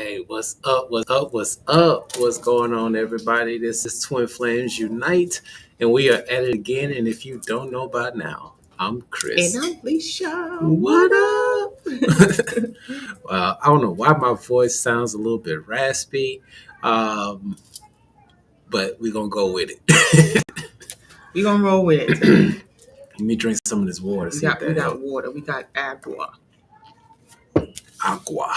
Hey, what's up? What's up? What's up? What's going on, everybody? This is Twin Flames Unite, and we are at it again. And if you don't know by now, I'm And Chris. I'm Leisha. What up? Well, I don't know why my voice sounds a little bit raspy, but we're going to go with it. We're going to roll with it today. Let me drink some of this water. We got water. We got agua. Aqua.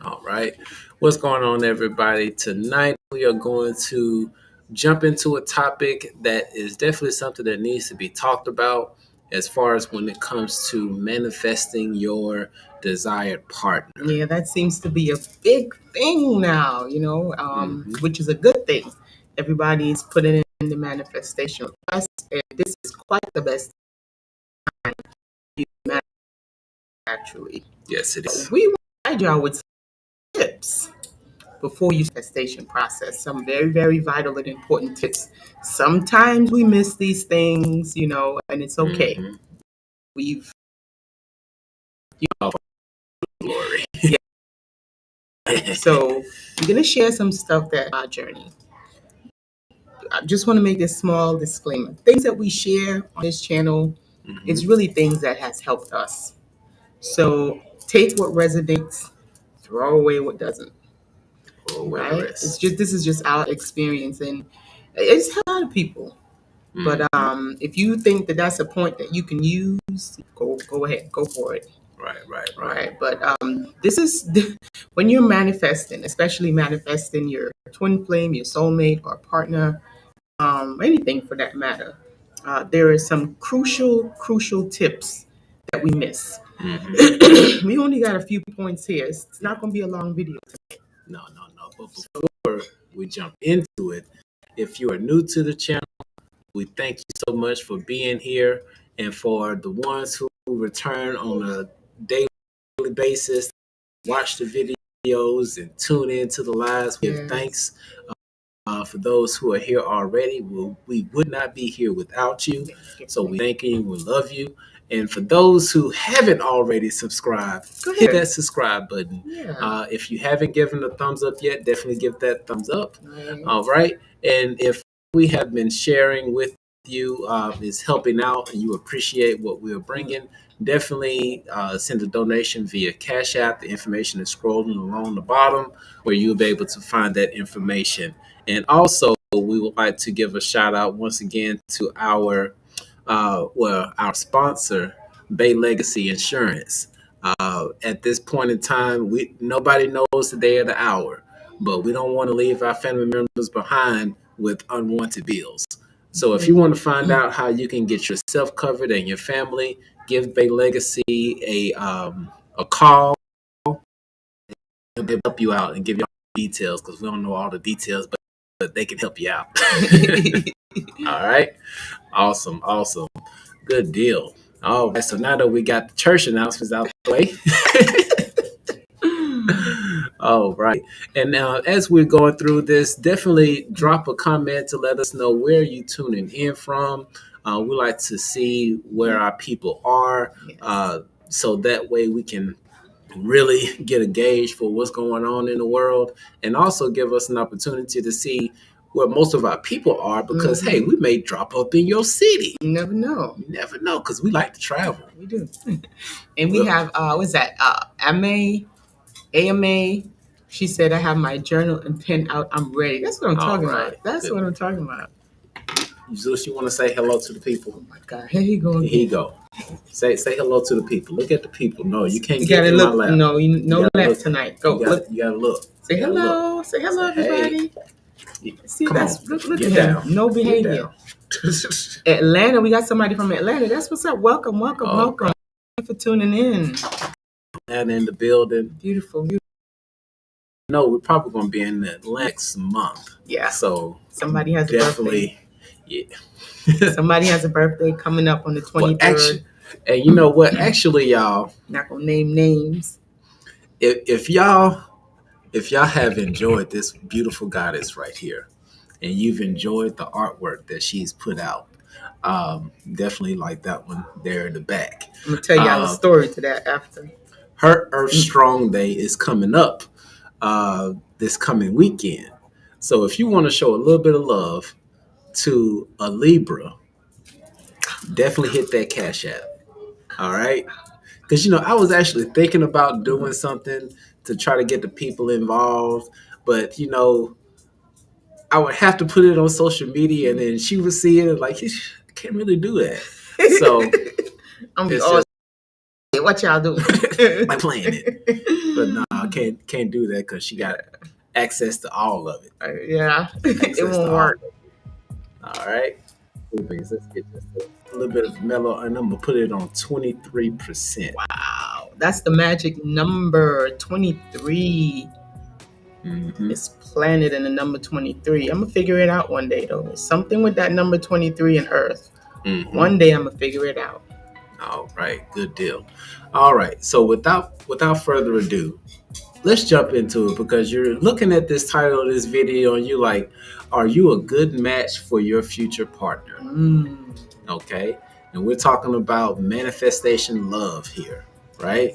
All right. What's going on, everybody? Tonight, we are going to jump into a topic that is definitely something that needs to be talked about as far as when it comes to manifesting your desired partner. Yeah, that seems to be a big thing now, which is a good thing. Everybody's putting in the manifestation request, and this is quite the best time to manifest, actually. Yes, it is. We want to guide y'all with some tips before you manifestation process. Some very, very vital and important tips. Sometimes we miss these things, and it's okay. Mm-hmm. We've Glory. So we're gonna share some stuff that our journey. I just want to make this small disclaimer. Things that we share on this channel, it's really things that has helped us. So take what resonates, throw away what doesn't. Right? It's just this is just our experience, and it's helped a lot of people. But if you think that that's a point that you can use, go ahead, go for it. Right. But this is when you're manifesting, especially manifesting your twin flame, your soulmate, or partner, anything for that matter. There are some crucial tips that we miss. We only got a few points here. It's not going to be a long video. No. But before we jump into it, if you are new to the channel, we thank you so much for being here, and for the ones who return on a daily basis, watch the videos and tune in to the lives. We give thanks for those who are here already. We would not be here without you. So we thank you, we love you. And for those who haven't already subscribed, hit that subscribe button. If you haven't given a thumbs up yet, definitely give that thumbs up. All right. And if we have been sharing with you is helping out and you appreciate what we're bringing, definitely send a donation via Cashapp. The information is scrolling along the bottom where you'll be able to find that information. And also, we would like to give a shout out once again to our sponsor, Bay Legacy Insurance. At this point in time, nobody knows the day or the hour, but we don't want to leave our family members behind with unwanted bills. So if you want to find out how you can get yourself covered and your family, give Bay Legacy a call. They'll help you out and give you all the details, because we don't know all the details, but they can help you out. All right. Awesome. Good deal. All right. So now that we got the church announcements out the way. All right. And now, as we're going through this, definitely drop a comment to let us know where you tuning in from. We like to see where our people are, so that way we can really get a gauge for what's going on in the world, and also give us an opportunity to see where most of our people are, because hey, we may drop up in your city. You never know, because we like to travel. We do. And we have what's that, AMA. She said, I have my journal and pen out, I'm ready. That's what I'm talking about. That's what I'm talking about. Zeus, you want to say hello to the people? Oh my God, here you go. Here you go. Say hello to the people. Look at the people. No, you can't get in my lap. No, no lap tonight. Go. You gotta look. Say hello. Say hello, everybody. Hey. See, look at him. Down. No behavior. Atlanta, we got somebody from Atlanta. That's what's up. Welcome. Right. Thank you for tuning in. Atlanta in the building. Beautiful. No, we're probably going to be in Atlanta next month. Yeah. So somebody has definitely. Somebody has a birthday coming up on the 23rd. And you know what? Actually, y'all. Not gonna name names. If y'all have enjoyed this beautiful goddess right here, and you've enjoyed the artwork that she's put out, definitely like that one there in the back. I'm gonna tell y'all a story to that after. Her Earth Strong Day is coming up this coming weekend. So if you want to show a little bit of love to a Libra, definitely hit that Cash App. All right. Because, I was actually thinking about doing something to try to get the people involved. But, I would have to put it on social media and then she would see it and like, I can't really do that. So I'm it's all just what y'all doing? like playing it. But no, I can't do that because she got access to all of it. Yeah, it won't work. All right. Let's get just a little bit of mellow, and I'm gonna put it on 23%. Wow, that's the magic number 23. It's planted in the number 23. I'm gonna figure it out one day though. There's something with that number 23 and Earth. One day I'm gonna figure it out. All right, good deal. All right, so without further ado, let's jump into it because you're looking at this title of this video and you're like, are you a good match for your future partner? Okay, and we're talking about manifestation love here, right?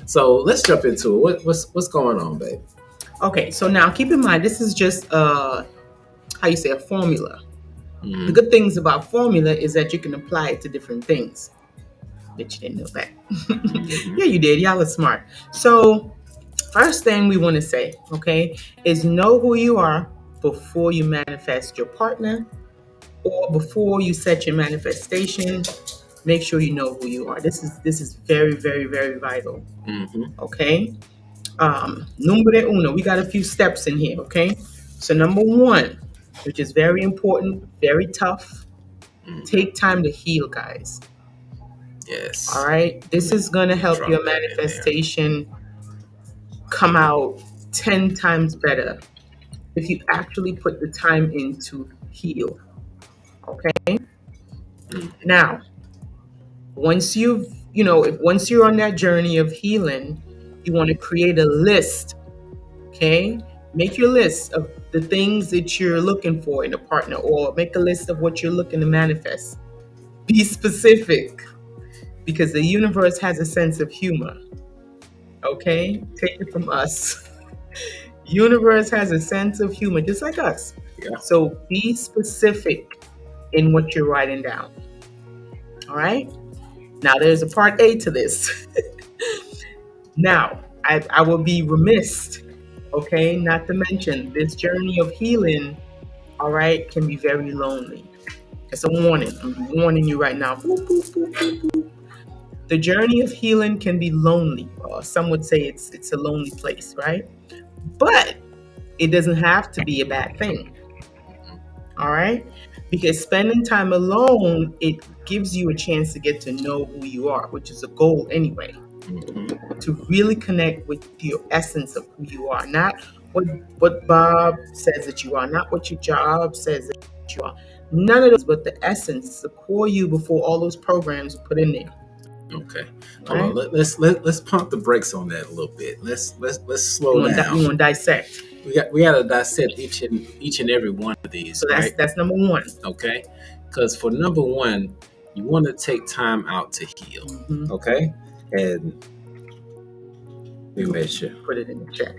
So let's jump into it. What's going on, babe? Okay, so now keep in mind this is just a formula. The good things about formula is that you can apply it to different things. Bet you didn't know that. Yeah, you did. Y'all are smart. So first thing we want to say, okay, is know who you are before you manifest your partner or before you set your manifestation. Make sure you know who you are. This is very, very, very vital. Okay. Numero uno. We got a few steps in here. Okay. So number one, which is very important, very tough. Take time to heal, guys. Yes. All right. This is gonna help your manifestation come out 10 times better if you actually put the time in to heal. Okay. Now, once you're on that journey of healing, you want to create a list. Okay. Make your list of the things that you're looking for in a partner, or make a list of what you're looking to manifest. Be specific, because the universe has a sense of humor. Okay. Take it from us. Universe has a sense of humor, just like us. Yeah. So be specific in what you're writing down. All right. Now there's a part A to this. Now, I will be remiss, okay, not to mention this journey of healing, all right, can be very lonely. It's a warning. I'm warning you right now. Boop, boop, boop, boop, boop. The journey of healing can be lonely. Some would say it's a lonely place, right? But it doesn't have to be a bad thing. All right? Because spending time alone, it gives you a chance to get to know who you are, which is a goal anyway. To really connect with your essence of who you are, not what Bob says that you are, not what your job says that you are. None of those, but the essence, the core you before all those programs are put in there. Okay. Hold on. Let's pump the brakes on that a little bit. Let's slow down. You want to dissect. We got to dissect each and every one of these. So that's number one. Okay. Because for number one, you want to take time out to heal. Okay. And we make sure put it in the chat.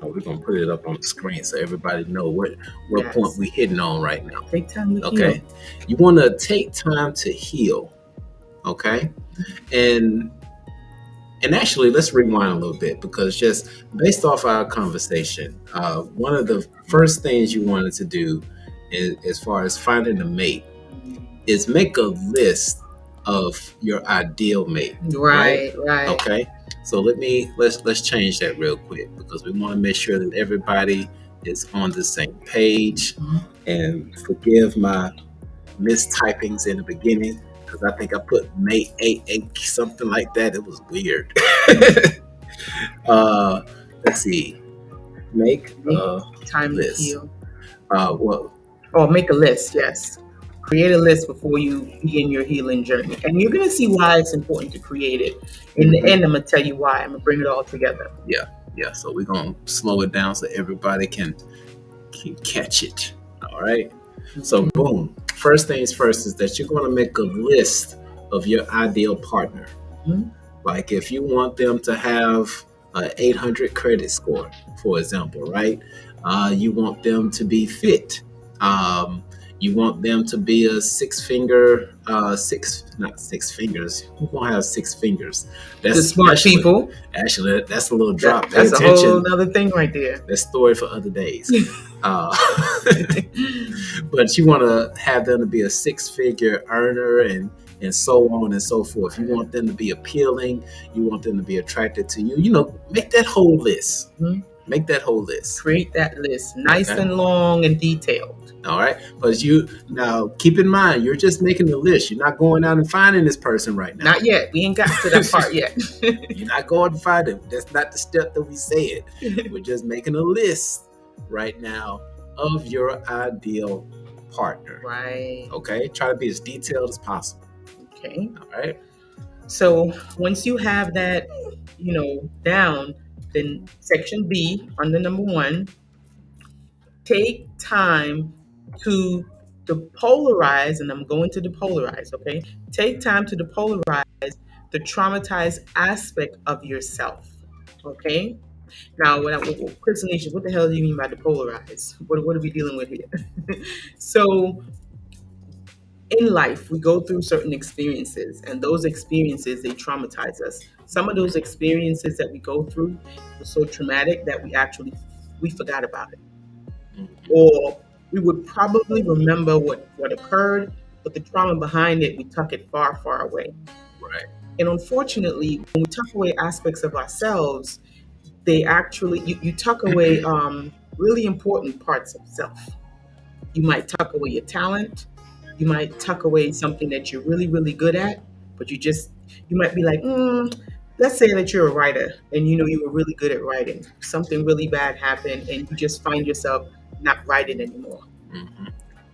Oh, we're gonna put it up on the screen so everybody know what point we hitting on right now. Take time to heal. You want to take time to heal. Okay. And actually, let's rewind a little bit, because just based off our conversation, one of the first things you wanted to do is, as far as finding a mate, is make a list of your ideal mate. Right. Okay. So let's change that real quick, because we want to make sure that everybody is on the same page. And forgive my mistypings in the beginning, because I think I put mate 88 something like that. It was weird. Let's see. Make a time list. To heal. Make a list. Yes. Create a list before you begin your healing journey. And you're going to see why it's important to create it. In the end, I'm going to tell you why. I'm going to bring it all together. Yeah. So we're going to slow it down so everybody can catch it. All right. So boom. First things first is that you're going to make a list of your ideal partner. Like if you want them to have a 800 credit score, for example, right? You want them to be fit. Um, you want them to be a not six fingers. Who's gonna have six fingers? The smart people. Actually, that's a little drop. Pay That's a whole attention. other thing right there. That's story for other days. But you want to have them to be a six-figure earner and so on and so forth. You want them to be appealing. You want them to be attracted to you. Make that whole list. Mhm. Make that whole list. Create that list, nice and long and detailed. All right, but now keep in mind, you're just making the list. You're not going out and finding this person right now. Not yet. We ain't got to that part yet. You're not going to find them. That's not the step that we said. We're just making a list right now of your ideal partner. Right. Okay. Try to be as detailed as possible. Okay. All right. So once you have that, down, then section B under number 1, take time to depolarize, and I'm going to depolarize, okay? Take time to depolarize the traumatized aspect of yourself, okay? Now, Chris and Nisha, what the hell do you mean by depolarize? What are we dealing with here? So, in life, we go through certain experiences, and those experiences, they traumatize us. Some of those experiences that we go through were so traumatic that we forgot about it. Or we would probably remember what occurred, but the trauma behind it, we tuck it far, far away. Right. And unfortunately, when we tuck away aspects of ourselves, they actually, you tuck away really important parts of self. You might tuck away your talent. You might tuck away something that you're really, really good at, but you might be like, let's say that you're a writer and you were really good at writing. Something really bad happened and you just find yourself not writing anymore. Mm-hmm.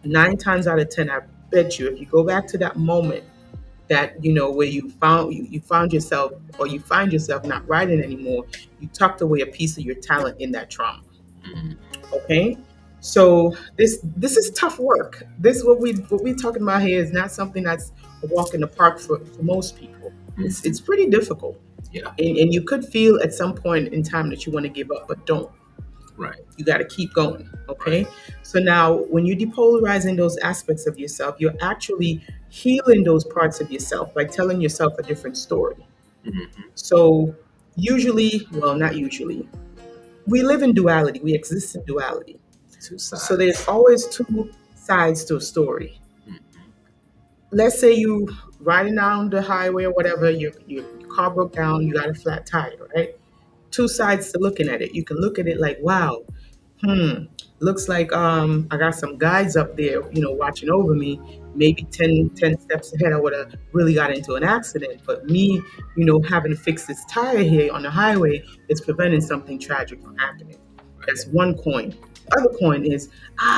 9 times out of 10, I bet you, if you go back to that moment that, where you found yourself, or you find yourself not writing anymore, you tucked away a piece of your talent in that trauma. Mm-hmm. Okay? So this is tough work. This what we talking about here is not something that's a walk in the park for most people. Mm-hmm. It's pretty difficult. Yeah. And you could feel at some point in time that you want to give up, but don't. Right. You got to keep going. Okay. Right. So now when you're depolarizing those aspects of yourself, you're actually healing those parts of yourself by telling yourself a different story. Mm-hmm. So not usually, we live in duality. We exist in duality. 2 sides. So there's always 2 sides to a story. Mm-hmm. Let's say you riding down the highway or whatever, your car broke down, you got a flat tire, right? 2 sides to looking at it. You can look at it like, wow, looks like I got some guys up there, watching over me. Maybe 10 steps ahead, I would have really got into an accident. But me, having to fix this tire here on the highway is preventing something tragic from happening. That's one coin. The other coin is,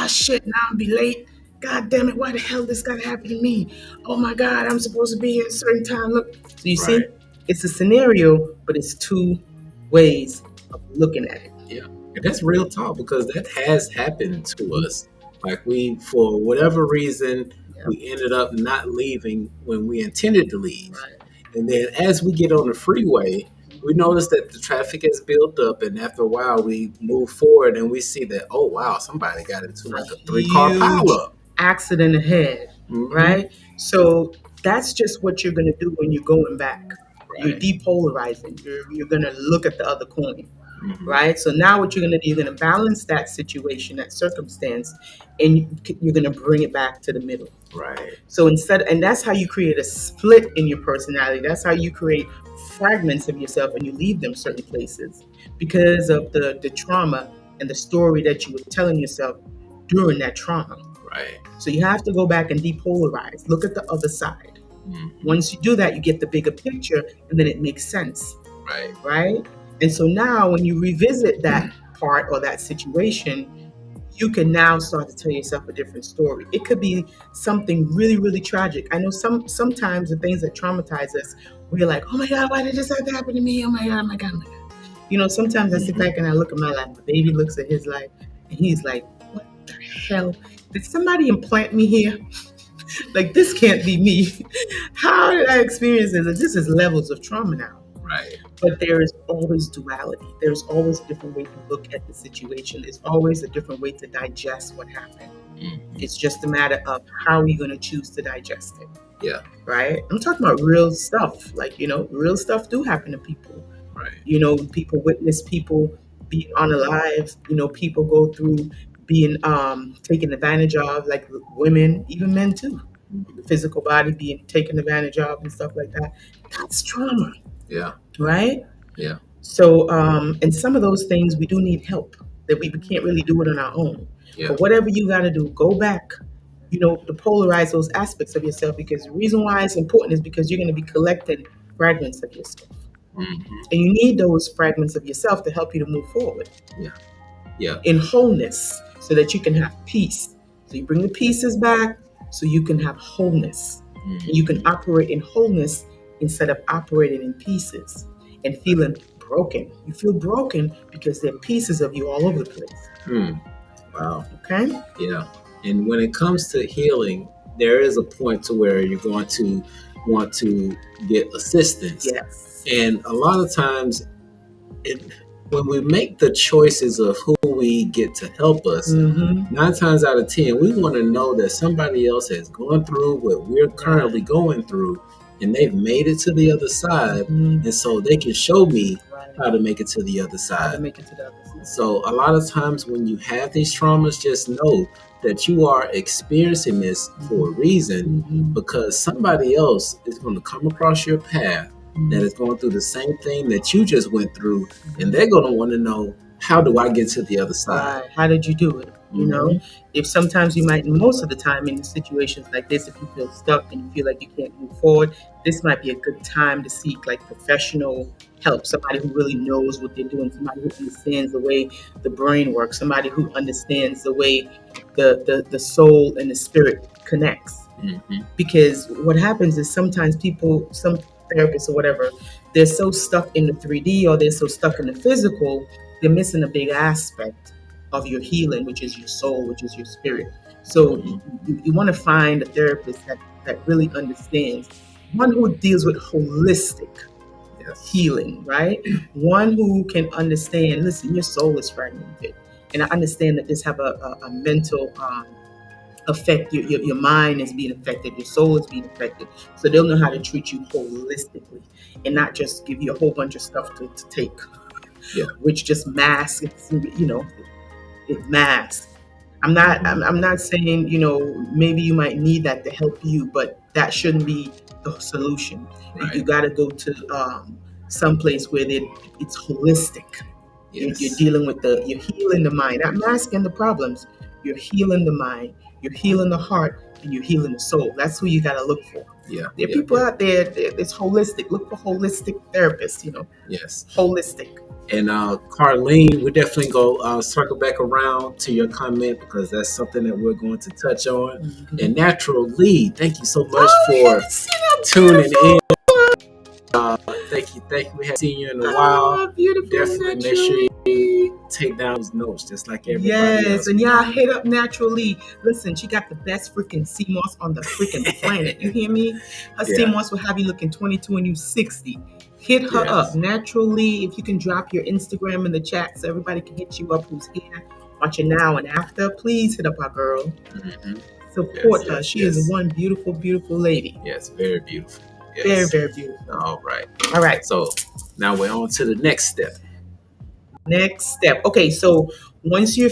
shit, now I'll be late. God damn it, why the hell this gotta happen to me? Oh my God, I'm supposed to be here at a certain time. Look, so you see, it's a scenario, but it's 2 ways of looking at it. Yeah, and that's real talk, because that has happened to us. Like, for whatever reason, we ended up not leaving when we intended to leave. Right. And then as we get on the freeway, we notice that the traffic has built up, and after a while we move forward and we see that, oh wow, somebody got into like a 3-car pileup. Accident ahead, Mm-hmm. right? So that's just what you're gonna do when you're going back. Right. You're depolarizing. You're gonna look at the other coin. Mm-hmm. Right? So now what you're going to do, you're going to balance that situation, that circumstance, and you're going to bring it back to the middle. Right. So and that's how you create a split in your personality. That's how you create fragments of yourself, and you leave them certain places because of the trauma and the story that you were telling yourself during that trauma. Right. So you have to go back and depolarize. Look at the other side. Mm-hmm. Once you do that, you get the bigger picture, and then it makes sense. Right. Right? And so now when you revisit that part or that situation, you can now start to tell yourself a different story. It could be something really, really tragic. I know sometimes the things that traumatize us, we're like, oh my God, why did this have to happen to me? Oh my God, oh my God, oh my God. Sometimes I sit back and I look at my life. My baby looks at his life and he's like, what the hell? Did somebody implant me here? Like, this can't be me. How did I experience this? This is levels of trauma now. Right. But there is always duality. There's always a different way to look at the situation. There's always a different way to digest what happened. It's just a matter of how are you going to choose to digest it. Yeah. Right? I'm talking about real stuff. Like, real stuff do happen to people. Right. People witness people being unalive. People go through being taken advantage of, like women, even men too. The physical body being taken advantage of and stuff like that. That's trauma. Yeah. Right? Yeah. So, and some of those things we do need help, that we can't really do it on our own. Yeah. But whatever you got to do, go back, to polarize those aspects of yourself, because the reason why it's important is because you're going to be collecting fragments of yourself. And you need those fragments of yourself to help you to move forward. Yeah. Yeah. In wholeness, so that you can have peace. So you bring the pieces back so you can have wholeness. And you can operate in wholeness instead of operating in pieces and feeling broken. You feel broken because there are pieces of you all over the place. Wow. Okay? Yeah. And when it comes to healing, there is a point to where you're going to want to get assistance. Yes. And a lot of times, when we make the choices of who we get to help us, 9 times out of 10, we want to know that somebody else has gone through what we're currently going through, and they've made it to the other side, and so they can show me how to make it to the other side. So a lot of times when you have these traumas, just know that you are experiencing this for a reason, because somebody else is going to come across your path that is going through the same thing that you just went through, and they're going to want to know, how do I get to the other side? Right. How did you do it? If sometimes you might, most of the time in situations like this, if you feel stuck and you feel like you can't move forward, this might be a good time to seek like professional help. Somebody who really knows what they're doing, somebody who understands the way the brain works, somebody who understands the way the soul and the spirit connects. Because what happens is sometimes people, some therapists or whatever, they're so stuck in the 3D, or they're so stuck in the physical, they're missing a big aspect of your healing, which is your soul, which is your spirit. So you want to find a therapist that really understands, one who deals with holistic healing, right? One who can understand, listen, your soul is fragmented, and I understand that this have a mental effect. Your mind is being affected, your soul is being affected, so they'll know how to treat you holistically and not just give you a whole bunch of stuff to take, which just masks, it masks. I'm not saying, maybe you might need that to help you, but that shouldn't be the solution. You got to go to some place where it's holistic. You're dealing with you're healing the mind, not masking the problems. You're healing the mind, you're healing the heart, and you're healing the soul. That's who you got to look for. There are people out there, it's holistic. Look for holistic therapists, Yes. Holistic. And Carlene, we definitely go circle back around to your comment, because that's something that we're going to touch on. And Natural Lee, thank you so much for tuning in. Thank you. We haven't seen you in a while. Definitely make sure you take down those notes, just like everybody else. And y'all hit up Natural Lee. Listen, she got the best freaking sea moss on the freaking planet. You hear me? Her sea moss will have you looking 22 and you 60. Hit her up, Natural Lee. If you can drop your Instagram in the chat so everybody can hit you up who's here watching now and after. Please hit up our girl. Support her. She is one beautiful, beautiful lady. Yes, very beautiful. Yes. Very, very beautiful. All right. So now we're on to the next step. Okay, so once you're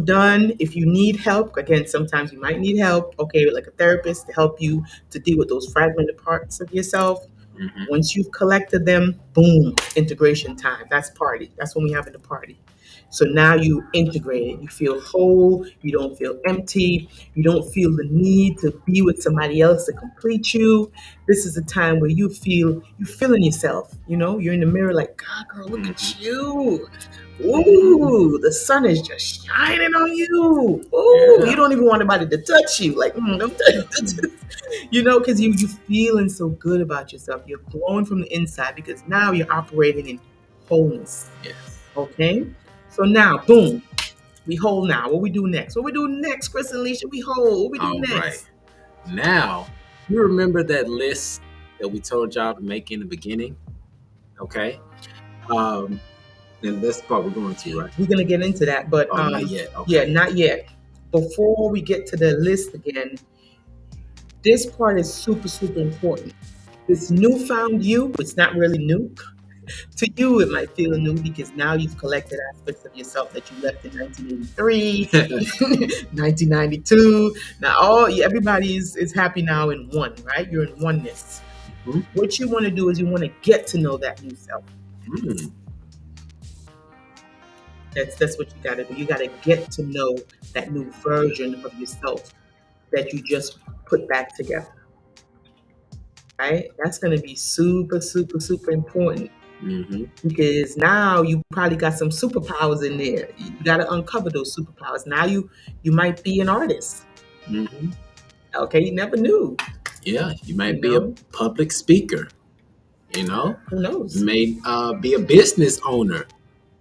done, if you need help, again, sometimes you might need help, okay, like a therapist to help you to deal with those fragmented parts of yourself. Once you've collected them, boom, integration time. That's party. That's when we having the party. So now you integrate it. You feel whole. You don't feel empty. You don't feel the need to be with somebody else to complete you. This is a time where you're feeling yourself. You're in the mirror like, God, girl, look at you. Ooh, the sun is just shining on you. Ooh, you don't even want anybody to touch you. Like, don't touch because you're feeling so good about yourself. You're glowing from the inside because now you're operating in wholeness. Yes. Okay? So now, boom, we whole now. What we do next? Chris and Alicia? We whole. What we do next? Right. Now, you remember that list that we told y'all to make in the beginning? Okay. Um, and that's the part we're going to, right? We're gonna get into that, but Oh, not yet. yeah, Okay. not yet. Before we get to the list again, this part is super, super important. This newfound you, it's not really new. To you, it might feel new because now you've collected aspects of yourself that you left in 1983, 1992. Now, everybody is happy now in one, right? You're in oneness. Mhm. What you want to do is you want to get to know that new self. Mm. That's what you got to do. You got to get to know that new version of yourself that you just put back together. Right? That's going to be super, super, super important. Mm-hmm. Because now you probably got some superpowers in there. You got to uncover those superpowers. Now you might be an artist. Mm-hmm. Okay, you never knew. Yeah, you might You be a know? public speaker. You know, Who knows? you may be a business owner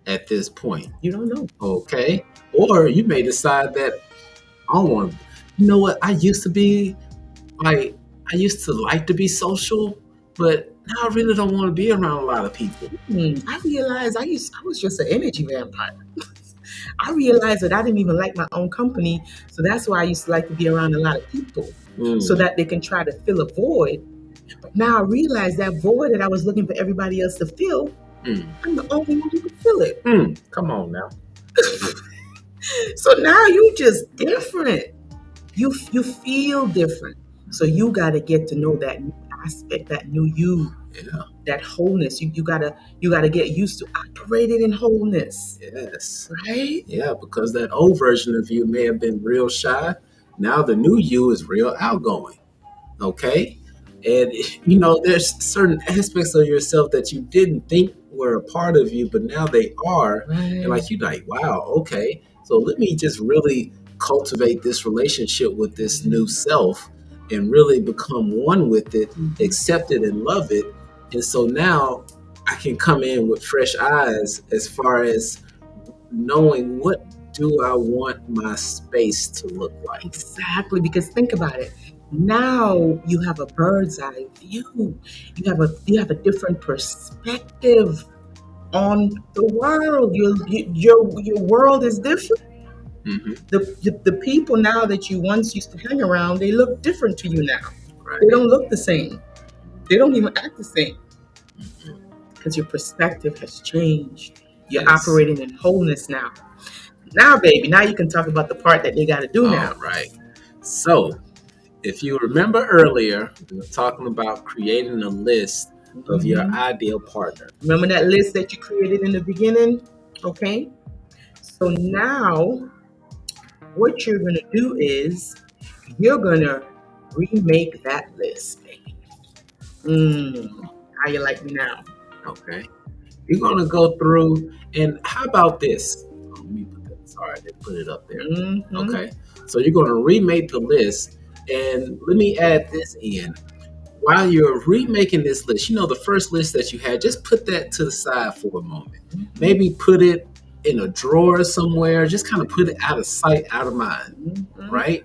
at this point. You don't know. Okay, or you may decide that I want. You know what? I used to be like I used to like to be social, but now I really don't want to be around a lot of people. I realized I was just an energy vampire. I realized that I didn't even like my own company, so that's why I used to like to be around a lot of people, so that they can try to fill a void. But now I realize that void that I was looking for everybody else to fill, I'm the only one who can fill it. Come on now. So now you just different. You feel different. So you got to get to know that new aspect, that new you, that wholeness. You gotta get used to operating in wholeness. Yes. Right? Yeah, because that old version of you may have been real shy. Now the new you is real outgoing. Okay. And you know, there's certain aspects of yourself that you didn't think were a part of you, but now they are. Right. And like you're like, wow, okay. So let me just really cultivate this relationship with this new self and really become one with it, accept it and love it. And so now I can come in with fresh eyes as far as knowing what do I want my space to look like. Exactly, because think about it. Now you have a bird's eye view. You have a different perspective on the world. Your world is different. The people now that you once used to hang around, they look different to you now. Right. They don't look the same. They don't even act the same. Because your perspective has changed. You're operating in wholeness now. Now, baby, now you can talk about the part that they got to do now. All right. So, if you remember earlier, we were talking about creating a list of your ideal partner. Remember that list that you created in the beginning? Okay. So now, what you're going to do is you're going to remake that list, baby. How you like me now? Okay. You're going to go through, and how about this? Let me put that. Sorry, I didn't put it up there. Okay. So you're going to remake the list, and let me add this in. While you're remaking this list, you know, the first list that you had, just put that to the side for a moment. Maybe put it in a drawer somewhere, just kind of put it out of sight, out of mind, right?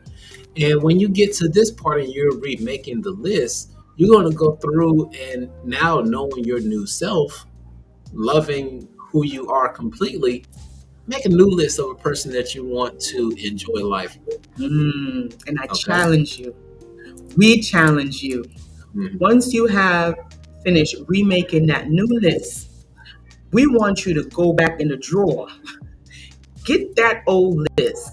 And when you get to this part and you're remaking the list, you're going to go through and now knowing your new self, loving who you are completely, make a new list of a person that you want to enjoy life with. And I challenge you. We challenge you. Once you have finished remaking that new list, we want you to go back in the drawer, get that old list,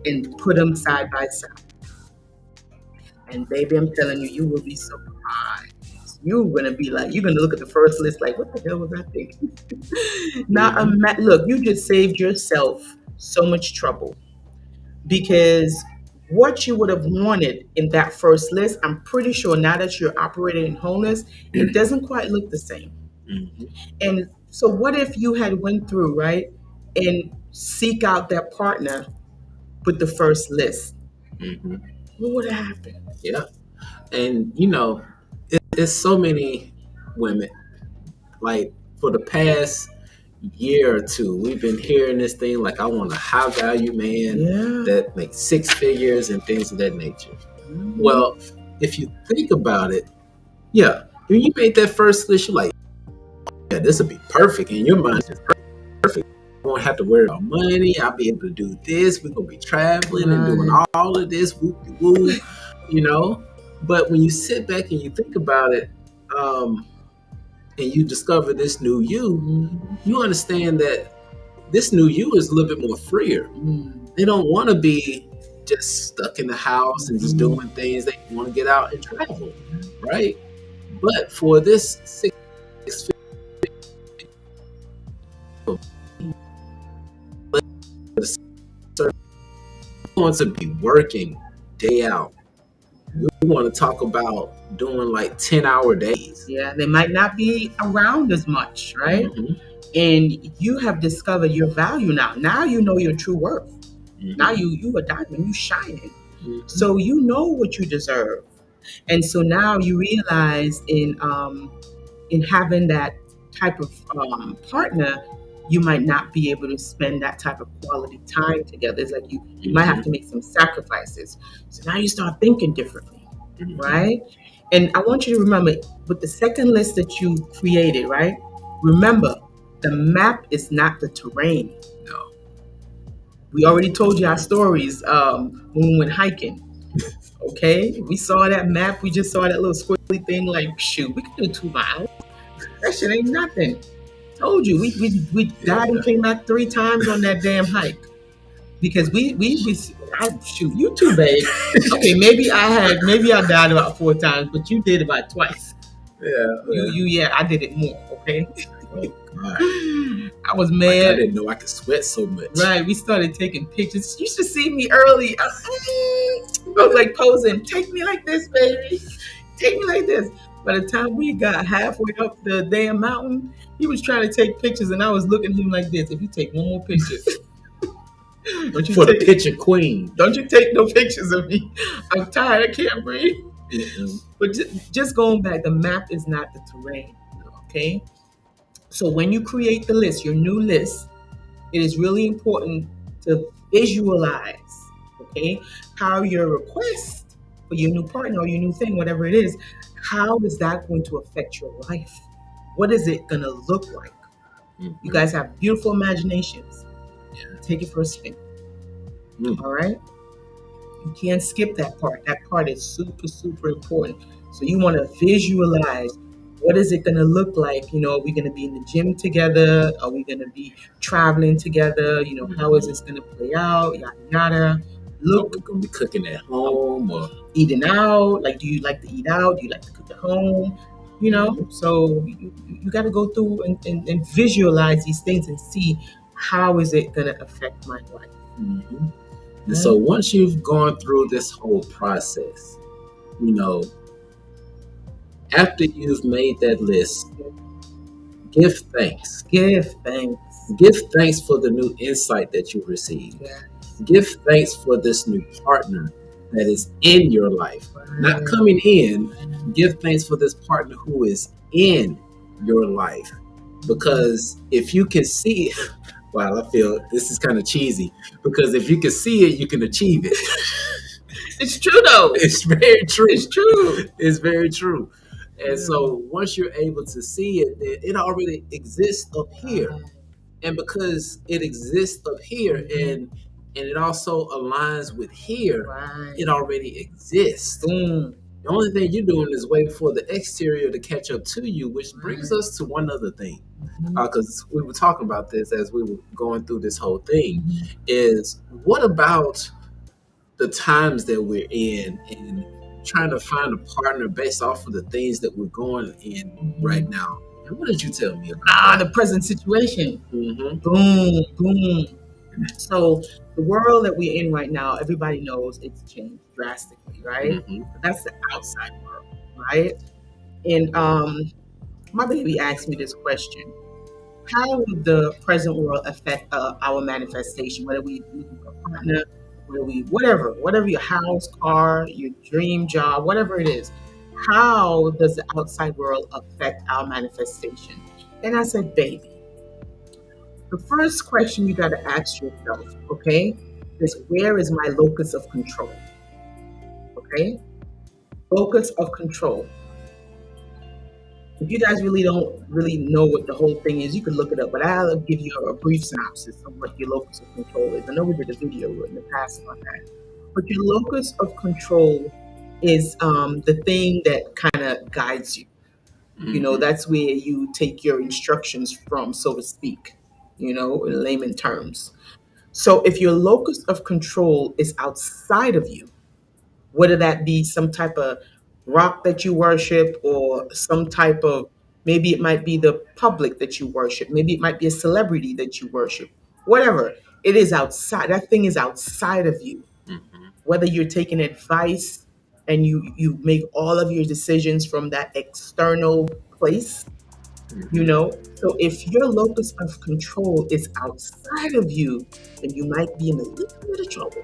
and put them side by side. And baby, I'm telling you, you will be surprised. You're gonna be like, you're gonna look at the first list like, what the hell was I thinking? Now, look, you just saved yourself so much trouble because what you would have wanted in that first list, I'm pretty sure now that you're operating in wholeness, it doesn't quite look the same. And so what if you had went through, right, and seek out that partner with the first list? What would have happened? Yeah. And, you know, there's so many women, like for the past year or two, we've been hearing this thing like, I want a high value man that makes six figures and things of that nature. Well, if you think about it, when you made that first list, you're like, yeah, this will be perfect. In your mind, it's perfect. I won't have to worry about money. I'll be able to do this. We're gonna be traveling and doing Right. all of this, whoop de woo, you know. But when you sit back and you think about it, and you discover this new you, you understand that this new you is a little bit more freer. They don't want to be just stuck in the house and just doing things. They want to get out and travel, right? But for this 6 want to be working day out. We want to talk about doing like 10-hour days. Yeah, they might not be around as much, right? And you have discovered your value now. Now you know your true worth. Now you a diamond, you shining. So you know what you deserve. And so now you realize in having that type of partner, you might not be able to spend that type of quality time together. It's like you might have to make some sacrifices. So now you start thinking differently, right? And I want you to remember, with the second list that you created, right? Remember, the map is not the terrain. No. We already told you our stories when we went hiking. Okay, we saw that map. We just saw that little squiggly thing. Like, shoot, we could do 2 miles. That shit ain't nothing. Told you, we died and came back 3 times on that damn hike because shoot, you too, babe. Okay, maybe I died about 4 times, but you did about twice. Yeah, I did it more. Okay. Oh, God. I was mad. Like, I didn't know I could sweat so much. Right, we started taking pictures. You should see me early. I was like posing. Take me like this, baby. Take me like this. By the time we got halfway up the damn mountain, he was trying to take pictures, and I was looking at him like this. If you take one more picture, the picture queen. Don't you take no pictures of me. I'm tired. I can't breathe. But just going back, the map is not the terrain. Okay. So when you create the list, your new list, it is really important to visualize, okay, how your request for your new partner or your new thing, whatever it is, how is that going to affect your life? What is it going to look like? You guys have beautiful imaginations. Take it for a spin. All right? You can't skip that part. That part is super, super important. So you want to visualize, what is it going to look like? You know, are we going to be in the gym together? Are we going to be traveling together? You know, how is this going to play out? Yada, yada. Look, we're going to be cooking at home or eating out. Like, do you like to eat out? Do you like to cook at home? You know, so you got to go through and visualize these things and see, how is it going to affect my life? And so once you've gone through this whole process, you know, after you've made that list, give thanks. Give thanks. Give thanks for the new insight that you received. Give thanks for this new partner that is in your life. Not coming in. Give thanks for this partner who is in your life. Because if you can see it, wow, I feel this is kind of cheesy. Because if you can see it, you can achieve it. It's true, though. It's very true. It's true. It's very true. And so once you're able to see it, it already exists up here. And because it exists up here and it also aligns with here, it already exists. The only thing you're doing is waiting for the exterior to catch up to you, which brings us to one other thing. Because we were talking about this as we were going through this whole thing, is what about the times that we're in and trying to find a partner based off of the things that we're going in right now? And what did you tell me about the present situation? Boom. So the world that we're in right now, everybody knows it's changed drastically, right? That's the outside world, right? And my baby asked me this question: how would the present world affect our manifestation? Whether we looking for a partner, whatever your house, car, your dream job, whatever it is, how does the outside world affect our manifestation? And I said, baby, the first question you got to ask yourself, okay, is where is my locus of control? Okay? Locus of control. If you guys really don't really know what the whole thing is, you can look it up. But I'll give you a brief synopsis of what your locus of control is. I know we did a video in the past on that. But your locus of control is the thing that kind of guides you. You know, that's where you take your instructions from, so to speak, you know, in layman terms. So if your locus of control is outside of you, whether that be some type of rock that you worship or some type of, maybe it might be the public that you worship, maybe it might be a celebrity that you worship, whatever, it is outside. That thing is outside of you. Whether you're taking advice and you make all of your decisions from that external place, you know. So if your locus of control is outside of you, then you might be in a little bit of trouble.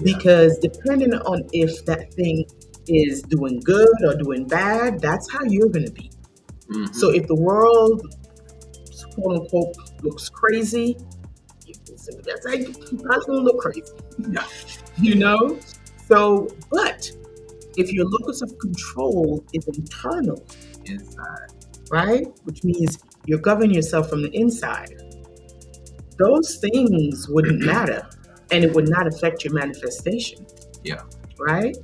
Because depending on if that thing is doing good or doing bad, that's how you're going to be. So if the world, quote unquote, looks crazy, that's how you guys going to look crazy. You know? So, but if your locus of control is internal, inside, right? Which means you're governing yourself from the inside, those things wouldn't matter and it would not affect your manifestation. Right?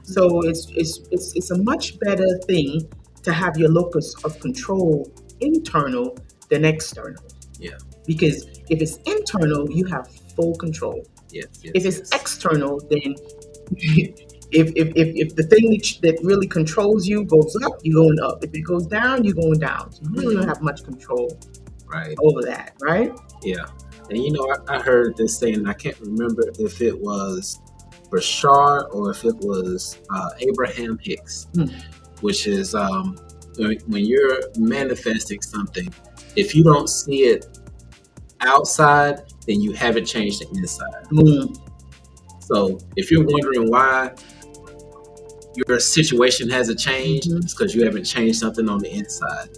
So it's a much better thing to have your locus of control internal than external. Because if it's internal, you have full control. If it's external, then if the thing that really controls you goes up, you're going up. If it goes down, you're going down. So you really don't have much control over that, right? And you know, I heard this saying, I can't remember if it was Bashar or if it was Abraham Hicks, which is when you're manifesting something, if you don't see it outside, then you haven't changed the inside. So if you're wondering why your situation hasn't changed, it's because you haven't changed something on the inside.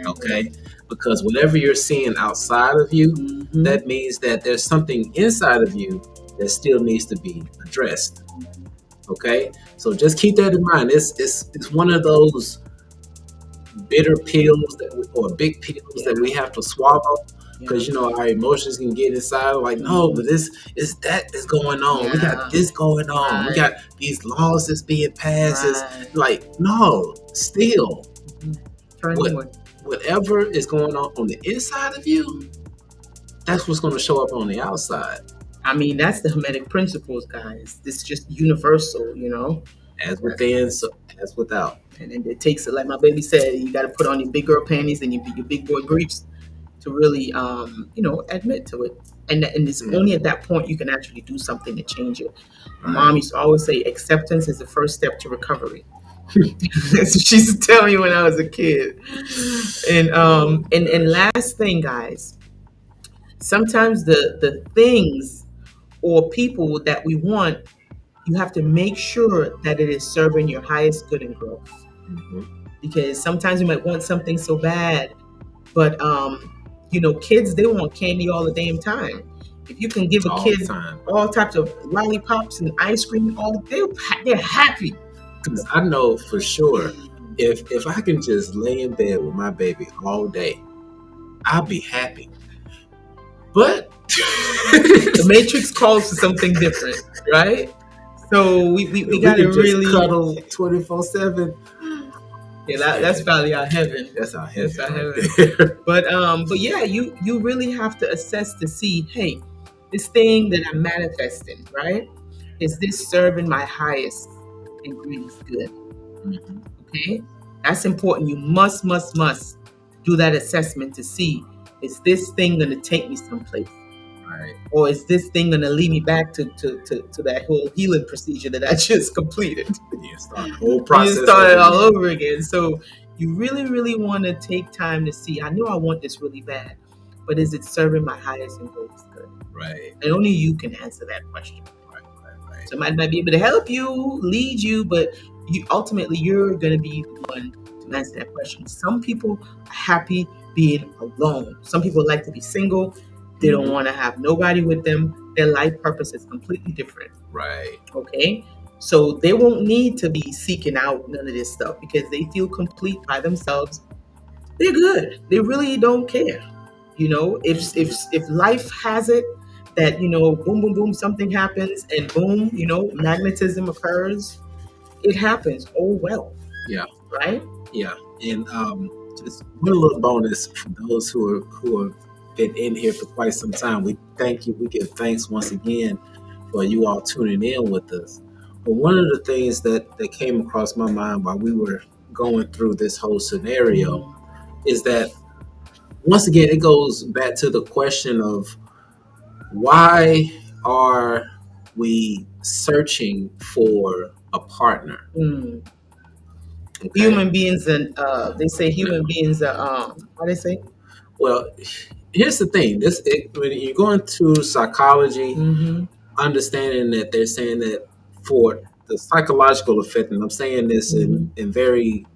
Okay? Because whatever you're seeing outside of you, that means that there's something inside of you that still needs to be addressed. Okay? So just keep that in mind. It's one of those bitter pills or big pills that we have to swallow. Because you know our emotions can get inside. Like, no, but this is that is going on. We got this going on. We got these laws that's being passed. It's like, no, still, whatever is going on the inside of you, that's what's going to show up on the outside. I mean, that's the Hermetic principles, guys. It's just universal, you know. As within, so as without. And it takes it, like my baby said, you got to put on your big girl panties and your big boy briefs to really, you know, admit to it. And it's only at that point you can actually do something to change it. My mom used to always say, acceptance is the first step to recovery. That's what she used to tell me when I was a kid. And last thing, guys, sometimes the things or people that we want, you have to make sure that it is serving your highest good and growth. Because sometimes you might want something so bad, but you know, kids, they want candy all the damn time. If you can give a kid all types of lollipops and ice cream, they're happy. Because I know for sure, if I can just lay in bed with my baby all day, I'll be happy. But the Matrix calls for something different, right? So we gotta really cuddle 24/7. Yeah, that's probably our heaven. That's our heaven. That's our heaven. But yeah, you really have to assess to see, hey, this thing that I'm manifesting, right? Is this serving my highest and greatest good? Okay, that's important. You must do that assessment to see, is this thing going to take me someplace? Or is this thing going to lead me back to that whole healing procedure that I just completed? You start the whole process. You start it all over again. So you really want to take time to see, I know I want this really bad, but is it serving my highest and greatest good? And only you can answer that question. Somebody might be able to help you, lead you, but ultimately you're going to be the one to answer that question. Some people are happy being alone. Some people like to be single. They don't want to have nobody with them. Their life purpose is completely different. Right. Okay. So they won't need to be seeking out none of this stuff because they feel complete by themselves. They're good. They really don't care. You know, if life has it that, you know, boom, boom, boom, something happens and boom, you know, magnetism occurs, it happens. Oh well. Yeah. Right? Yeah. And just one little bonus for those who have been in here for quite some time. We thank you. We give thanks once again for you all tuning in with us. But one of the things that came across my mind while we were going through this whole scenario is that once again it goes back to the question of why are we searching for a partner? Mm. Okay. Human beings and they say human beings are what they say? Well, here's the thing. When you're going to psychology, understanding that they're saying that for the psychological effect, and I'm saying this in very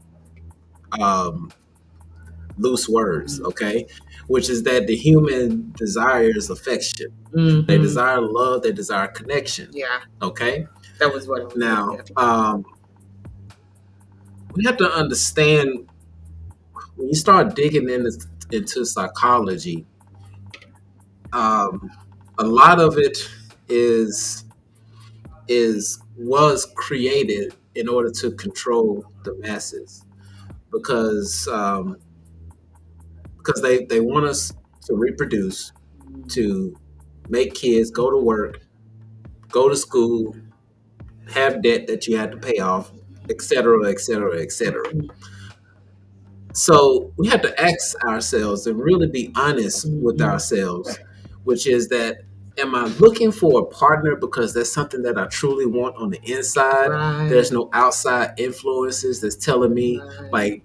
loose words, okay, which is that the human desires affection. They desire love. They desire connection. Yeah. Okay. That was what I was Now, we have to understand when you start digging into psychology, a lot of it was created in order to control the masses because they want us to reproduce, to make kids go to work, go to school, have debt that you had to pay off, etc., etc., etc. So we have to ask ourselves and really be honest with ourselves, which is that, am I looking for a partner because that's something that I truly want on the inside? Right. There's no outside influences that's telling me, like,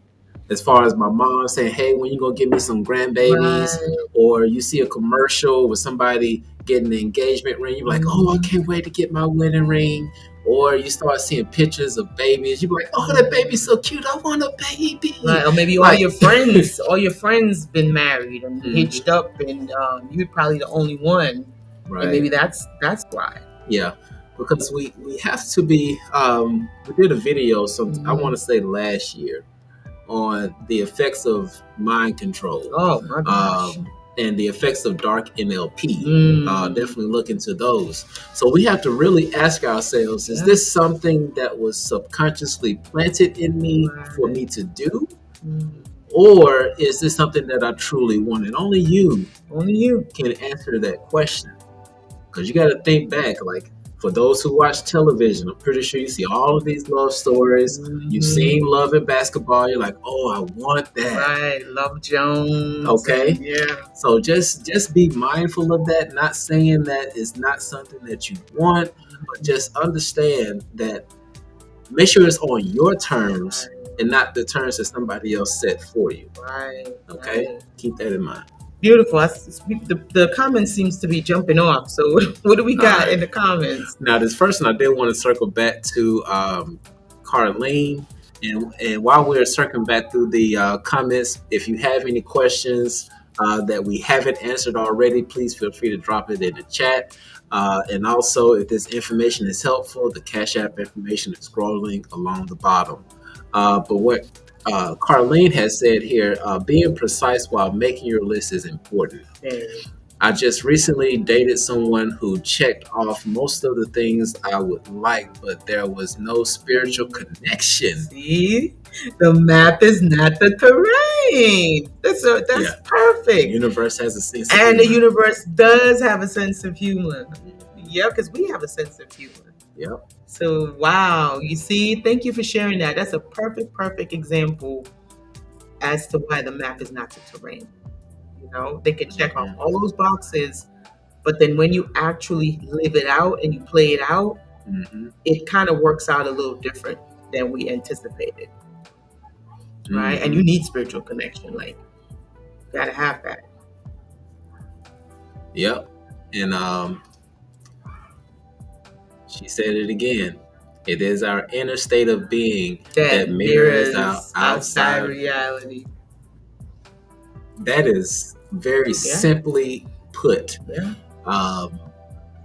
as far as my mom saying, hey, when you gonna give me some grandbabies? Or you see a commercial with somebody getting an engagement ring, you're like, oh, I can't wait to get my wedding ring. Or you start seeing pictures of babies, you're like, oh, that baby's so cute, I want a baby. Right. Or maybe all your friends been married and hitched up, and you're probably the only one. Right. And maybe that's why. Yeah, because we have to be. We did a video, I want to say last year, on the effects of mind control. Oh my gosh. And the effects of dark NLP. Definitely look into those. So we have to really ask ourselves, is this something that was subconsciously planted in me for me to do? Or is this something that I truly want? And only you can answer that question. Because you got to think back, like, for those who watch television, I'm pretty sure you see all of these love stories. You've seen love in basketball. You're like, oh, I want that. Right, Love Jones. Okay. Yeah. So just be mindful of that. Not saying that it's not something that you want, but just understand that. Make sure it's on your terms and not the terms that somebody else set for you. Right. Okay. Right. Keep that in mind. Beautiful. The comments seems to be jumping off. So what do we got in the comments? Now, this first one, I did want to circle back to Carlene. And while we're circling back through the comments, if you have any questions that we haven't answered already, please feel free to drop it in the chat. And also, if this information is helpful, the Cashapp information is scrolling along the bottom. But what Carlene has said here, being precise while making your list is important. I just recently dated someone who checked off most of the things I would like, but there was no spiritual connection. See, the map is not the terrain. That's perfect. The universe has a sense of humor. The universe does have a sense of humor. Yeah, because we have a sense of humor. Yep. So, wow, you see, thank you for sharing that. That's a perfect example as to why the map is not the terrain. You know, they can check off all those boxes, but then when you actually live it out and you play it out, it kind of works out a little different than we anticipated. Right? And you need spiritual connection. Like, you gotta have that. Yep. And she said it again. It is our inner state of being that mirrors our outside reality. That is very simply put.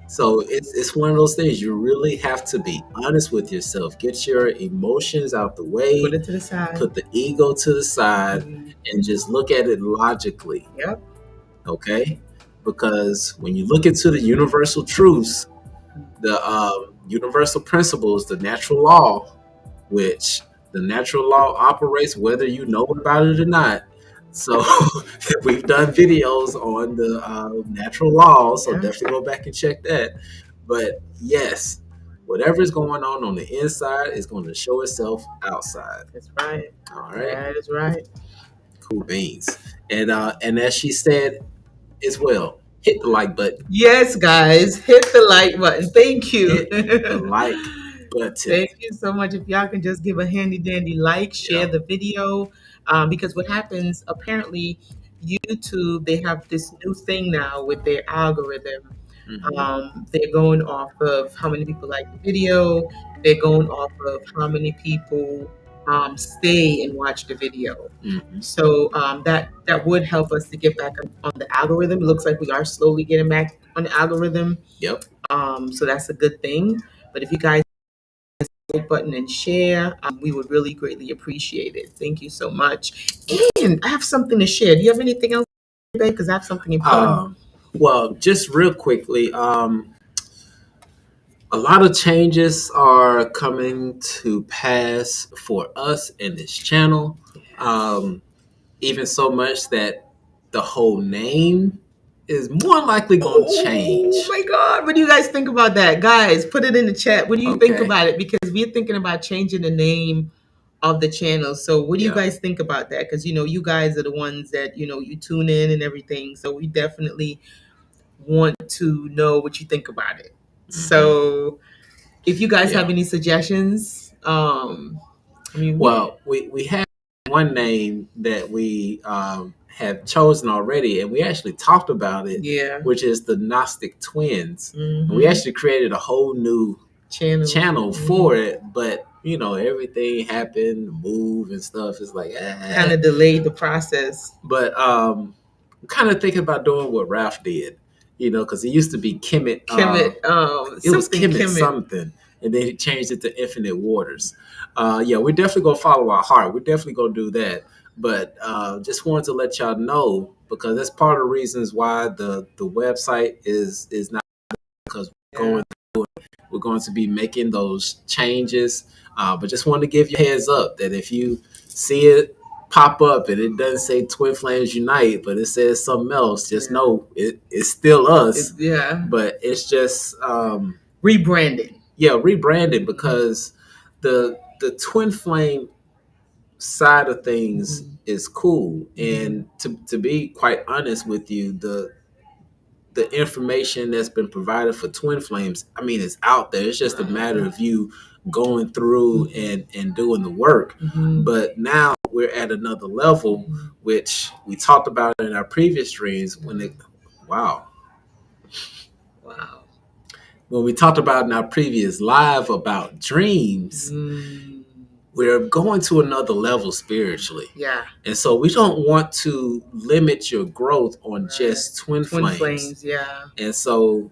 So it's one of those things you really have to be honest with yourself. Get your emotions out the Put way, it to the side. put the ego to the side, Mhm. and just look at it logically. Yep. Okay? Because when you look into the universal truths, the universal principles, the natural law, which the natural law operates whether you know about it or not. So we've done videos on the natural law, so Yeah. definitely go back and check that. But yes, whatever is going on the inside is going to show itself outside. That's right. All right, That is right. cool beans. And as she said as well, hit the like button. Yes, guys, hit the like button. Thank you. Hit the like button. Thank you so much. If y'all can just give a handy dandy like, share Yep. the video, because what happens apparently, YouTube, they have this new thing now with their algorithm. Hmm. They're going off of how many people like the video. They're going off of how many people stay and watch the video. Hmm. So that would help us to get back on the algorithm. It looks like we are slowly getting back on the algorithm. Yep. So that's a good thing. But if you guys like button and share, we would really greatly appreciate it. Thank you so much. And I have something to share. Do you have anything else, babe? Because I have something important. Well, just real quickly, a lot of changes are coming to pass for us in this channel. Um, Even so much that the whole name is more likely going to change. Oh my God. What do you guys think about that? Guys, put it in the chat. What do you think Okay. about it? Because we're thinking about changing the name of the channel. So what do you Yeah. guys think about that? Because you guys are the ones that you tune in and everything. So we definitely want to know what you think about it. So if you guys have Yeah. any suggestions, Well, we have one name that we have chosen already, and we actually talked about it, yeah, which is the Gnostic Twins. mhm, We actually created a whole new channel for mhm. it, but everything happened, move and stuff. It's like Kind of delayed the process. But I'm kind of thinking about doing what Ralph did, because it used to be Kemet. Kemet, It was something Kemet Kemet. something, and then he changed it to Infinite Waters. Yeah, we're definitely gonna follow our heart. We're definitely gonna do that. But just wanted to let y'all know, because that's part of the reasons why the website is not, because we're going to be making those changes. But just wanted to give you a heads up that if you see it pop up and it doesn't say Twin Flames Unite, but it says something else, just know it's still us. Yeah. But it's just Rebranding. Yeah, rebranded, because the Twin Flame side of things is cool. And to be quite honest with you, the information that's been provided for Twin Flames, I mean, it's out there. It's just a matter of you going through and doing the work. But now we're at another level, which we talked about in our previous streams wow. When we talked about in our previous live about dreams, we're going to another level spiritually. Yeah. And so we don't want to limit your growth on just twin flames. Flames, yeah. And so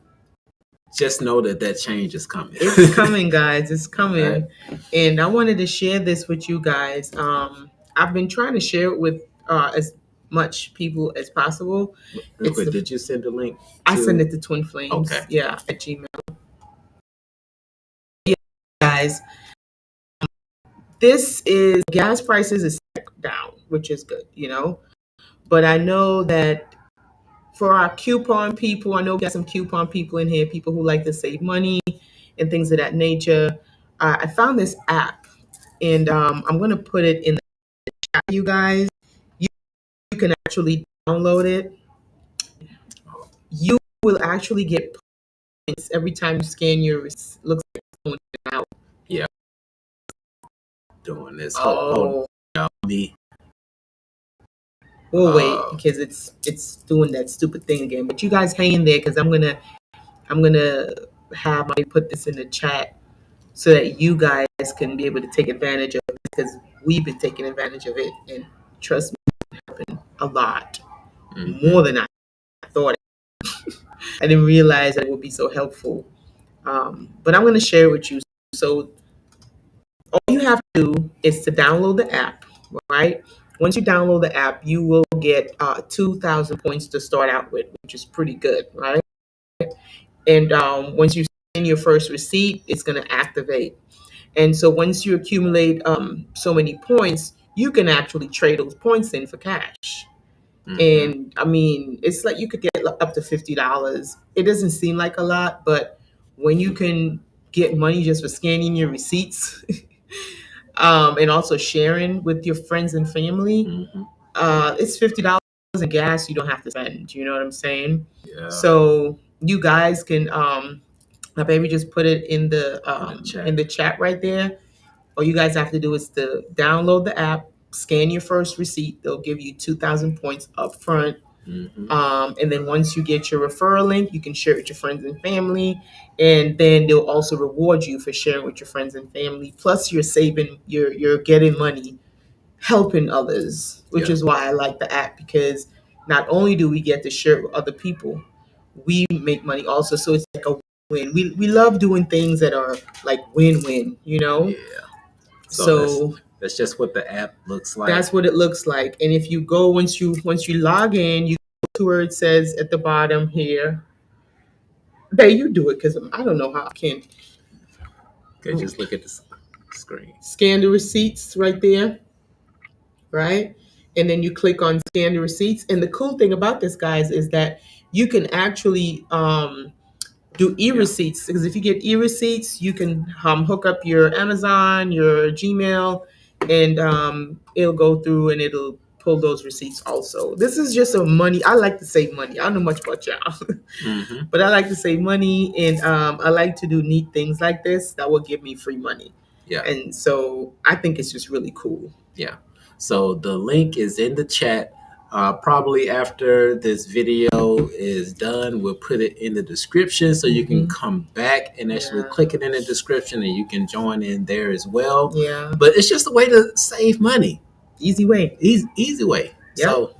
just know that change is coming. It's coming, guys. It's coming. Right. And I wanted to share this with you guys. I've been trying to share it with as much people as possible. Real quick, did you send the link? I send it to Twin Flames. Okay. Yeah, at Gmail. Yeah, guys. This is gas prices is down, which is good, But I know that for our coupon people, I know we got some coupon people in here, people who like to save money and things of that nature. I found this app, and I'm going to put it in the chat, you guys. You can actually download it. You will actually get points every time you scan your receipts. Looks like it's going out. Yeah. Doing this. Oh. Hold me. We'll wait because it's doing that stupid thing again. But you guys hang in there, because I'm gonna have my put this in the chat so that you guys can be able to take advantage of it, because we've been taking advantage of it, and trust me, it's happened a lot, more than I thought. I didn't realize that it would be so helpful. But I'm going to share it with you. So all you have to do is to download the app, right? Once you download the app, you will get 2,000 points to start out with, which is pretty good, right? And once you send your first receipt, it's going to activate. And so once you accumulate so many points, you can actually trade those points in for cash. And I mean, it's like you could get up to $50. It doesn't seem like a lot, but when you can get money just for scanning your receipts and also sharing with your friends and family, it's $50 in gas you don't have to spend. You know what I'm saying? Yeah. So you guys can, my baby just put it in the chat. in the chat right there. All you guys have to do is to download the app, scan your first receipt. They'll give you 2,000 points up front. And then once you get your referral link, you can share it with your friends and family. And then they'll also reward you for sharing with your friends and family. Plus, you're saving, you're getting money, helping others, which is why I like the app, because not only do we get to share it with other people, we make money also. So it's like a win. We love doing things that are like win-win, you know? Yeah. So that's just what the app looks like. that's what it looks like. And if you go, once you log in, you go to where it says at the bottom here. Hey, you do it, because I don't know how I can. Okay, just look at the screen. Scan the receipts right there, right? And then you click on scan the receipts. And the cool thing about this, guys, is that you can actually do e-receipts, because if you get e-receipts, you can hook up your Amazon, your Gmail, and it'll go through and it'll pull those receipts also. This is just a money. I like to save money. I don't know much about y'all, but I like to save money, and I like to do neat things like this that will give me free money. Yeah. And so I think it's just really cool. Yeah. So the link is in the chat. Probably after this video is done, we'll put it in the description so you can come back and actually click it in the description, and you can join in there as well. Yeah. But it's just a way to save money. Easy way. Easy way. Yep. So,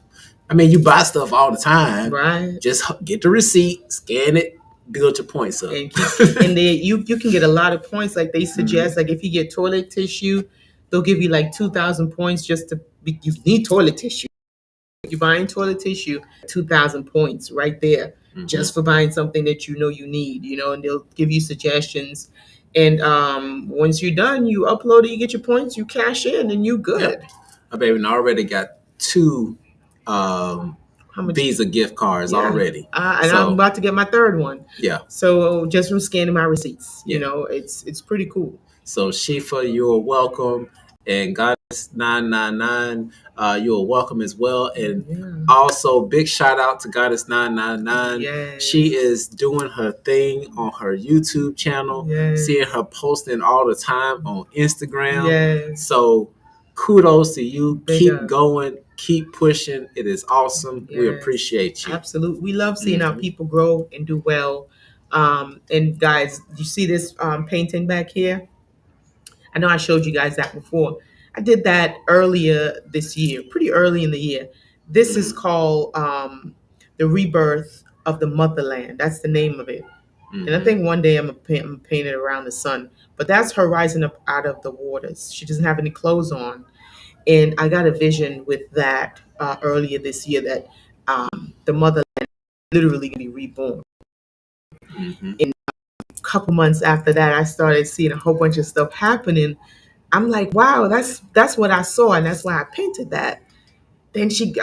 I mean, you buy stuff all the time. Right. Just get the receipt, scan it, build your points up. And you can get a lot of points. Like they suggest, like if you get toilet tissue, they'll give you like 2,000 points just to be, you need toilet tissue. You're buying toilet tissue, 2,000 points right there, just for buying something that you know you need, you know, and they'll give you suggestions. And once you're done, you upload it, you get your points, you cash in, and you good. Yep. My baby already got 2 Visa gift cards already. And I'm about to get my 3rd one. Yeah. So just from scanning my receipts, you know, it's pretty cool. So Shifa, you're welcome. And Goddess 999, you're welcome as well. And also big shout out to Goddess 999. Yes. She is doing her thing on her YouTube channel. Yes. Seeing her posting all the time on Instagram. Yes. So kudos to you. Big Keep up. going. Keep pushing. It is awesome. Yes. We appreciate you. Absolutely. We love seeing our people grow and do well. And guys, you see this painting back here? I know I showed you guys that before. I did that earlier this year, pretty early in the year. This is called The Rebirth of the Motherland. That's the name of it. And I think one day I'm going to paint it around the sun. But that's her rising up out of the waters. She doesn't have any clothes on. And I got a vision with that earlier this year that the motherland is literally going to be reborn. And a couple months after that, I started seeing a whole bunch of stuff happening. I'm like, wow, that's what I saw, and that's why I painted that. Then she,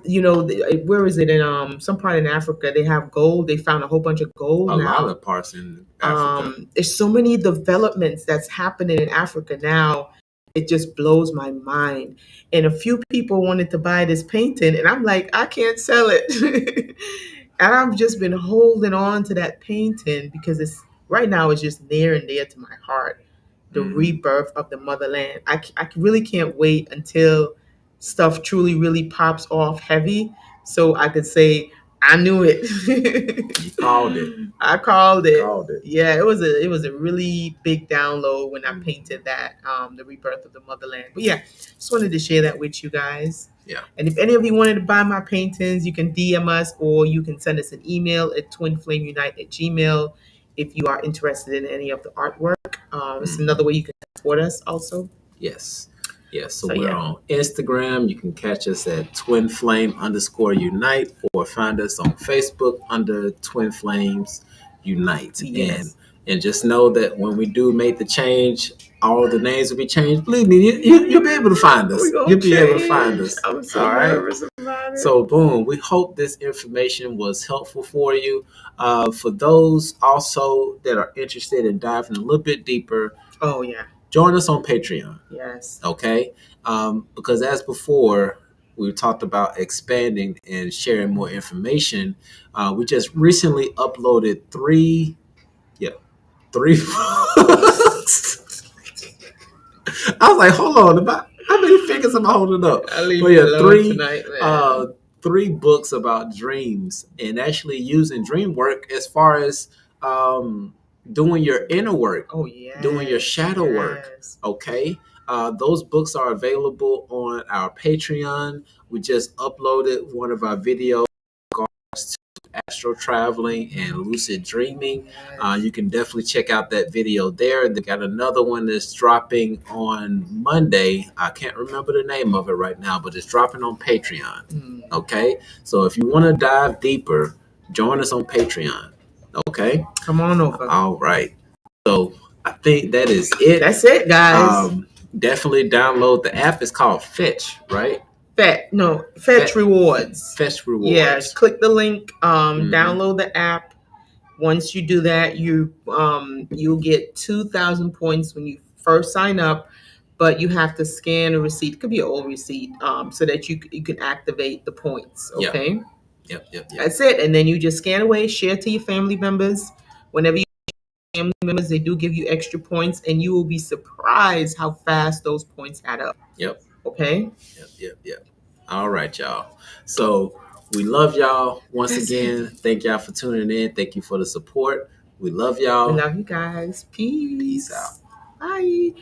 you know, where is it in some part in Africa? They have gold. They found a whole bunch of gold. A lot of parts in Africa. There's so many developments that's happening in Africa now. It just blows my mind. And a few people wanted to buy this painting, and I'm like, I can't sell it. And I've just been holding on to that painting because it's right now it's just near and dear to my heart. The rebirth of the motherland. I really can't wait until stuff truly really pops off heavy, so I could say I knew it. You called it. I called it. Called it. Yeah, it was a really big download when I painted that, the rebirth of the motherland. But yeah, just wanted to share that with you guys. Yeah. And if any of you wanted to buy my paintings, you can DM us or you can send us an email at twinflamesunite@gmail if you are interested in any of the artwork. It's another way you can support us also. Yes. Yes. So, So, we're yeah. on Instagram. You can catch us at twinflame_unite or find us on Facebook under Twin Flames Unite. Yes. And just know that when we do make the change, all the names will be changed. Believe me, you'll be able to find us. You'll be able to find us. I'm so all right. nervous about it. So, boom, we hope this information was helpful for you. For those also that are interested in diving a little bit deeper, oh, yeah. join us on Patreon. Yes. Okay. Because as before, we talked about expanding and sharing more information. We just recently uploaded three books. I was like, hold on, about how many fingers am I holding up? I'll leave you alone tonight, man. 3 books about dreams and actually using dream work as far as doing your inner work, doing your shadow work. Okay. Those books are available on our Patreon. We just uploaded one of our videos to astral traveling and lucid dreaming. You can definitely check out that video there. They got another one that's dropping on Monday. I can't remember the name of it right now, but it's dropping on Patreon. Okay, so if you want to dive deeper, join us on Patreon. Okay, come on over. All right. So I think that is it. That's it, guys. Definitely download the app. It's called Fetch, right? Fetch Rewards. Fetch Rewards. Yeah, click the link. Download the app. Once you do that, you'll get 2,000 points when you first sign up, but you have to scan a receipt. It could be an old receipt, so that you can activate the points. Okay. Yep. That's it, and then you just scan away, share to your family members. Whenever you family members, they do give you extra points, and you will be surprised how fast those points add up. Yep. Okay. Yep. All right, y'all. So we love y'all once again. Thank y'all for tuning in. Thank you for the support. We love y'all. We love you guys. Peace. out. Bye.